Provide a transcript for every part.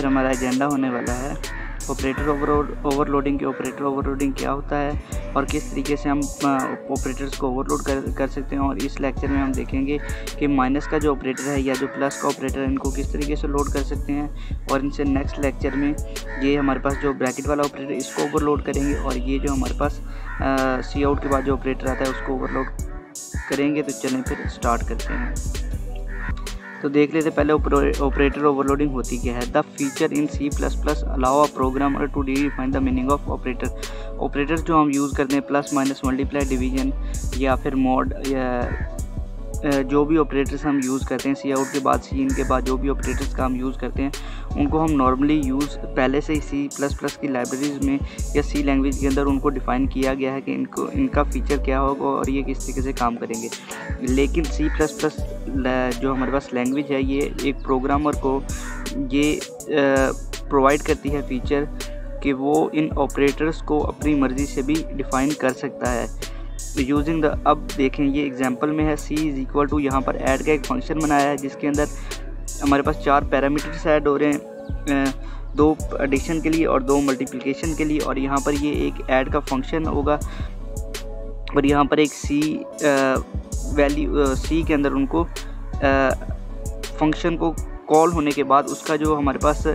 फिर हमारा एजेंडा होने वाला है ऑपरेटर ओवरलोडिंग। ऑपरेटर ओवरलोडिंग क्या होता है और किस तरीके से हम ऑपरेटर्स को ओवरलोड कर सकते हैं। और इस लेक्चर में हम देखेंगे कि माइनस का जो ऑपरेटर है या जो प्लस का ऑपरेटर है इनको किस तरीके से लोड कर सकते हैं। और इनसे नेक्स्ट लेक्चर में ये हमारे पास जो ब्रैकेट वाला ऑपरेटर इसको ओवरलोड करेंगे और ये जो हमारे पास सी आउट के बाद जो ऑपरेटर आता है उसको ओवरलोड करेंगे। तो चलें फिर स्टार्ट करते हैं। तो देख लेते पहले ऑपरेटर ओवरलोडिंग होती क्या है। The feature in C++ allow a programmer to define the meaning of operator. Operator जो हम यूज़ करते हैं प्लस माइनस मल्टीप्लाई डिवीजन या फिर मॉड या जो भी ऑपरेटर्स हम यूज़ करते हैं सी आउट के बाद सी इन के बाद जो भी ऑपरेटर्स का हम यूज़ करते हैं उनको हम नॉर्मली यूज़ पहले से ही C++ की लाइब्रेरीज़ में या सी लैंग्वेज के अंदर उनको डिफ़ाइन किया गया है कि इनका फ़ीचर क्या होगा और ये किस तरीके से काम करेंगे। लेकिन C++ जो हमारे पास लैंग्वेज है ये एक प्रोग्रामर को ये प्रोवाइड करती है फ़ीचर कि वो इन ऑपरेटर्स को अपनी मर्ज़ी से भी डिफ़ाइन कर सकता है यूजिंग द। अब देखें ये एग्जांपल में है C इज़ इक्वल टू, यहाँ पर ऐड का एक फंक्शन बनाया है जिसके अंदर हमारे पास 4 पैरामीटर्स ऐड हो रहे हैं, 2 एडिशन के लिए और 2 मल्टीप्लिकेशन के लिए। और यहाँ पर ये एक ऐड का फंक्शन होगा और यहाँ पर एक C वैल्यू C के अंदर उनको फंक्शन को कॉल होने के बाद उसका जो हमारे पास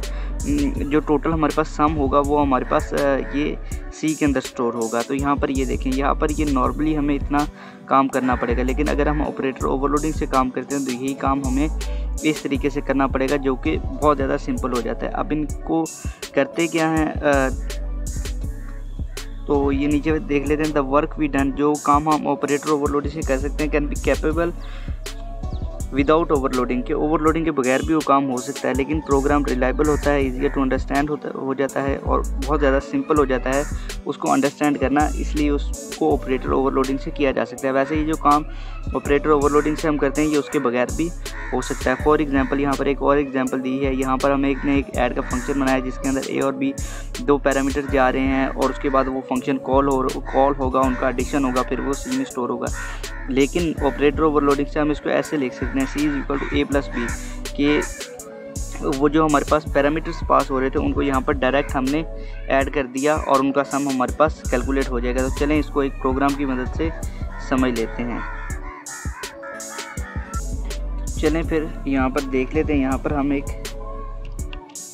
जो टोटल हमारे पास सम होगा वो हमारे पास ये C के अंदर स्टोर होगा। तो यहाँ पर ये देखें यहाँ पर ये नॉर्मली हमें इतना काम करना पड़ेगा, लेकिन अगर हम ऑपरेटर ओवरलोडिंग से काम करते हैं तो यही काम हमें इस तरीके से करना पड़ेगा जो कि बहुत ज़्यादा सिंपल हो जाता है। अब इनको करते क्या है तो ये नीचे देख लेते हैं। द वर्क वी डन, जो काम हम ऑपरेटर ओवरलोडिंग से कर सकते हैं can be capable without overloading के। ओवरलोडिंग के बगैर भी वो काम हो सकता है, लेकिन प्रोग्राम रिलायबल होता है, इजियर टू अंडरस्टैंड हो जाता है और बहुत ज़्यादा सिंपल हो जाता है उसको अंडरस्टैंड करना, इसलिए उसको ऑपरेटर ओवरलोडिंग से किया जा सकता है। वैसे ही जो काम ऑपरेटर ओवरलोडिंग से हम करते हैं ये उसके बगैर भी हो सकता है। फॉर एग्जांपल यहाँ पर एक और एग्जांपल दी है। यहाँ पर हमें एक ऐड का फंक्शन बनाया जिसके अंदर A और B 2 पैरामीटर जा रहे हैं और उसके बाद वो फंक्शन कॉल होगा, उनका एडिशन होगा, फिर वो C में स्टोर होगा। लेकिन ऑपरेटर ओवरलोडिंग से हम इसको ऐसे लिख सकते हैं C is equal to A plus B कि वो जो हमारे पास पैरामीटर्स पास हो रहे थे उनको यहाँ पर डायरेक्ट हमने ऐड कर दिया और उनका सम हमारे पास कैलकुलेट हो जाएगा। तो चलें इसको एक प्रोग्राम की मदद से समझ लेते हैं। चलें फिर यहाँ पर देख लेते हैं। यहाँ पर हम एक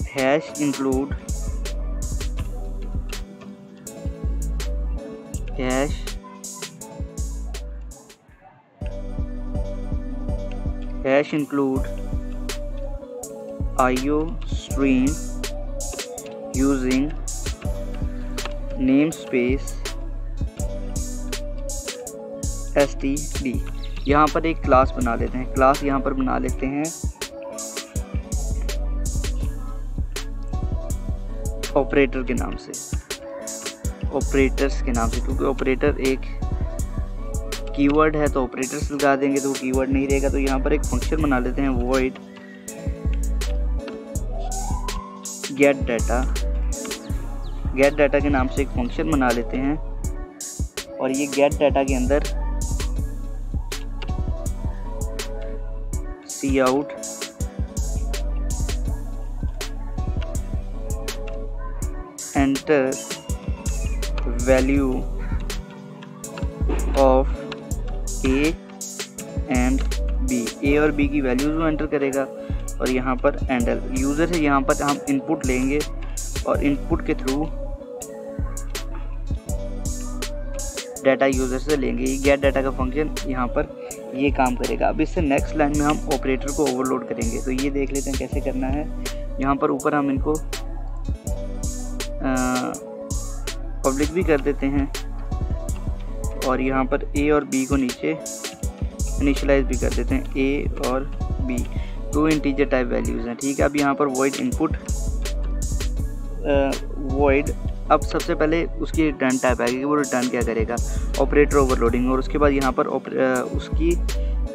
hash include hash include IO stream using namespace std। यहाँ पर एक क्लास बना लेते हैं। क्लास यहाँ पर बना लेते हैं ऑपरेटर के नाम से, ऑपरेटर्स के नाम से, क्योंकि ऑपरेटर एक कीवर्ड है तो ऑपरेटर्स लगा देंगे तो वो कीवर्ड नहीं रहेगा। तो यहाँ पर एक फंक्शन बना लेते हैं void गेट डाटा के नाम से एक फंक्शन बना लेते हैं और ये गेट डाटा के अंदर cout enter value of A and B, A और B की वैल्यूज वो एंटर करेगा और यहाँ पर एंडल यूज़र से यहाँ पर हम इनपुट लेंगे और इनपुट के थ्रू डाटा यूज़र से लेंगे। ये गेट डाटा का फंक्शन यहाँ पर ये काम करेगा। अब इससे नेक्स्ट लाइन में हम ऑपरेटर को ओवरलोड करेंगे। तो ये देख लेते हैं कैसे करना है। यहाँ पर ऊपर हम इनको पब्लिक भी कर देते हैं और यहाँ पर A और B को नीचे इनिशियलाइज भी कर देते हैं। A और B 2 इंटीजर टाइप वैल्यूज़ हैं, ठीक है। अब यहाँ पर void इनपुट void, अब सबसे पहले उसकी रिटर्न टाइप आएगी कि वो रिटर्न क्या करेगा, ऑपरेटर ओवरलोडिंग। और उसके बाद यहाँ पर उसकी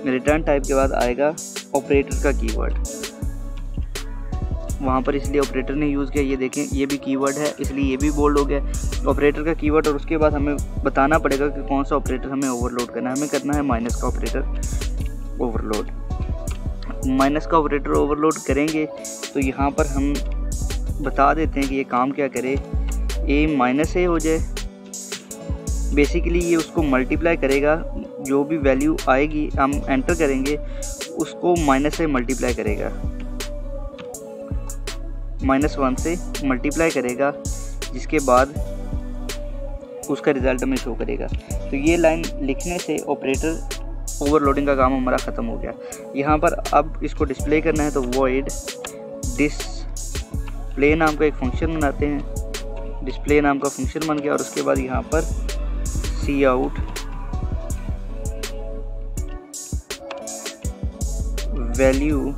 रिटर्न टाइप के बाद आएगा ऑपरेटर का कीवर्ड। वहाँ पर इसलिए ऑपरेटर ने यूज़ किया, ये देखें ये भी कीवर्ड है इसलिए ये भी बोल्ड हो गया ऑपरेटर का कीवर्ड। और उसके बाद हमें बताना पड़ेगा कि कौन सा ऑपरेटर हमें ओवरलोड करना है। हमें करना है माइनस का ऑपरेटर ओवरलोड। माइनस का ऑपरेटर ओवरलोड करेंगे तो यहाँ पर हम बता देते हैं कि ये काम क्या करे। ए माइनस ए हो जाए, बेसिकली ये उसको मल्टीप्लाई करेगा, जो भी वैल्यू आएगी हम एंटर करेंगे उसको माइनस से मल्टीप्लाई करेगा, -1 से मल्टीप्लाई करेगा, जिसके बाद उसका रिज़ल्ट हमें शो करेगा। तो ये लाइन लिखने से ऑपरेटर ओवरलोडिंग का काम हमारा ख़त्म हो गया। यहाँ पर अब इसको डिस्प्ले करना है तो वॉइड डिस्प्ले नाम का एक फंक्शन बनाते हैं। डिस्प्ले नाम का फंक्शन बन गया और उसके बाद यहाँ पर cout value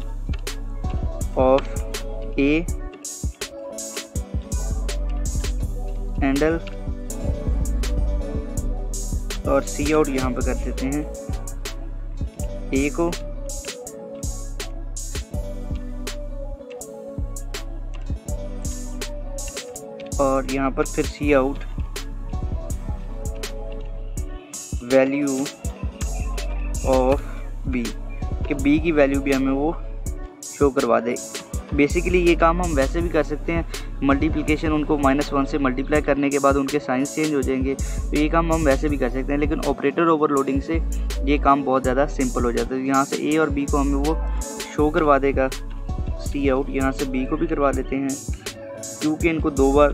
of a handle और सी आउट यहाँ पर कर देते हैं ए को, और यहाँ पर फिर सी आउट वैल्यू ऑफ बी कि बी की वैल्यू भी हमें वो शो करवा दे। बेसिकली ये काम हम वैसे भी कर सकते हैं, मल्टीप्लिकेशन उनको -1 से मल्टीप्लाई करने के बाद उनके साइंस चेंज हो जाएंगे, तो ये काम हम वैसे भी कर सकते हैं, लेकिन ऑपरेटर ओवरलोडिंग से ये काम बहुत ज़्यादा सिंपल हो जाता है। यहाँ से ए और बी को हमें वो शो करवा देगा, सी आउट यहाँ से बी को भी करवा देते हैं। क्योंकि इनको 2 बार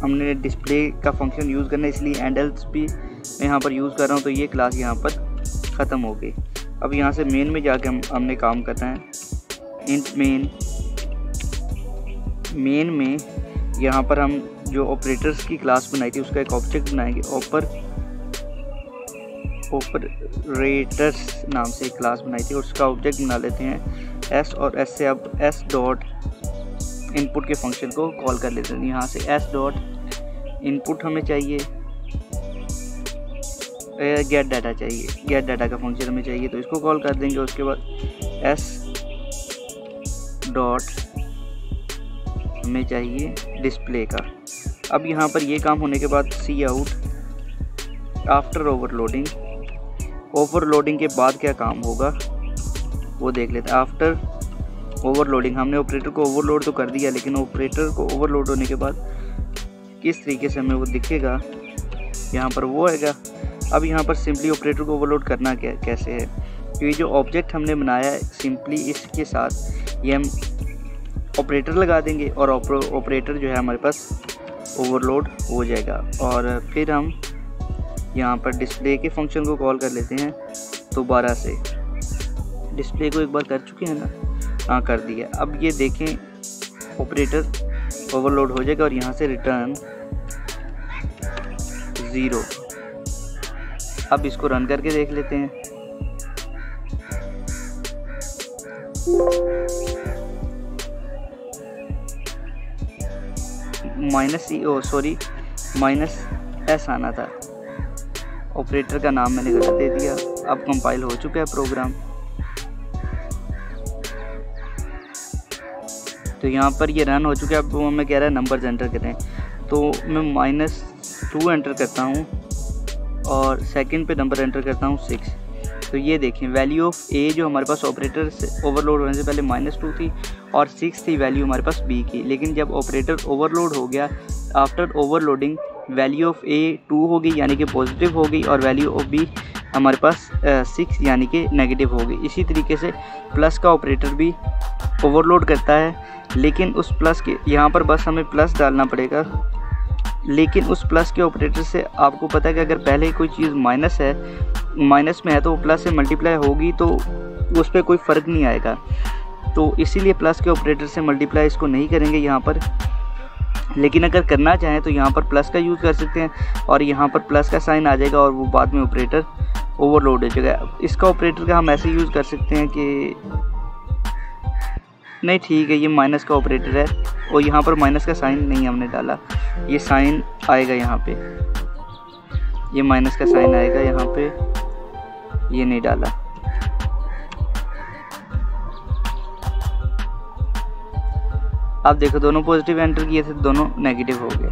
हमने डिस्प्ले का फंक्शन यूज़ करना है, इसलिए हैंडल्स भी मैं यहाँ पर यूज़ कर रहा हूँ, तो ये क्लास यहाँ पर ख़त्म हो गई। अब यहाँ से मेन में जाके हमने काम करना है। इंट मेन में यहाँ पर हम जो ऑपरेटर्स की क्लास बनाई थी उसका एक ऑब्जेक्ट बनाएंगे। ऑपरेटर्स नाम से एक क्लास बनाई थी और उसका ऑब्जेक्ट बना लेते हैं एस, और एस से अब एस डॉट इनपुट के फंक्शन को कॉल कर लेते हैं। यहाँ से एस डॉट इनपुट हमें चाहिए, गेट डाटा चाहिए, गेट डाटा का फंक्शन हमें चाहिए, तो इसको कॉल कर देंगे। उसके बाद एस डॉट हमें चाहिए डिस्प्ले का। अब यहाँ पर ये काम होने के बाद सी आउट आफ्टर ओवरलोडिंग, ओवरलोडिंग के बाद क्या काम होगा वो देख लेते हैं। आफ्टर ओवरलोडिंग हमने ऑपरेटर को ओवरलोड तो कर दिया, लेकिन ऑपरेटर को ओवरलोड होने के बाद किस तरीके से हमें वो दिखेगा यहाँ पर वो आएगा। अब यहाँ पर सिंपली ऑपरेटर को ओवरलोड करना कैसे है, तो ये जो ऑब्जेक्ट हमने बनाया है सिंपली इसके साथ ये हम ऑपरेटर लगा देंगे और ऑपरेटर जो है हमारे पास ओवरलोड हो जाएगा। और फिर हम यहाँ पर डिस्प्ले के फंक्शन को कॉल कर लेते हैं दोबारा से। डिस्प्ले को एक बार कर चुके हैं ना, हाँ कर दिया। अब ये देखें ऑपरेटर ओवरलोड हो जाएगा और यहाँ से रिटर्न 0। अब इसको रन करके देख लेते हैं। -S आना था, ऑपरेटर का नाम मैंने गलत दे दिया। अब कंपाइल हो चुका है प्रोग्राम। तो यहाँ पर ये रन हो चुका है। अब वो हमें कह रहा है नंबर्स एंटर करें, तो मैं -2 एंटर करता हूँ और सेकंड पे नंबर एंटर करता हूँ 6। तो ये देखें वैल्यू ऑफ ए जो हमारे पास ऑपरेटर से ओवरलोड होने से पहले -2 थी और 6 थी वैल्यू हमारे पास बी की। लेकिन जब ऑपरेटर ओवरलोड हो गया, आफ्टर ओवरलोडिंग वैल्यू ऑफ ए 2 हो गई यानी कि पॉजिटिव हो गई, और वैल्यू ऑफ बी हमारे पास 6 यानी कि नेगेटिव हो गई। इसी तरीके से प्लस का ऑपरेटर भी ओवरलोड करता है, लेकिन उस प्लस के यहाँ पर बस हमें प्लस डालना पड़ेगा। लेकिन उस प्लस के ऑपरेटर से आपको पता है कि अगर पहले कोई चीज़ माइनस में है तो वो प्लस से मल्टीप्लाई होगी, तो उस पर कोई फ़र्क नहीं आएगा। तो इसीलिए प्लस के ऑपरेटर से मल्टीप्लाई इसको नहीं करेंगे यहाँ पर। लेकिन अगर करना चाहें तो यहाँ पर प्लस का यूज़ कर सकते हैं और यहाँ पर प्लस का साइन आ जाएगा और वो बाद में ऑपरेटर ओवरलोड हो जाएगा। इसका ऑपरेटर का हम ऐसे यूज़ कर सकते हैं कि नहीं ठीक है, ये माइनस का ऑपरेटर है और यहाँ पर माइनस का साइन नहीं हमने डाला, ये साइन आएगा यहाँ पे, ये माइनस का साइन आएगा यहाँ पे, ये नहीं डाला। आप देखो दोनों पॉजिटिव एंटर किए थे, दोनों नेगेटिव हो गए।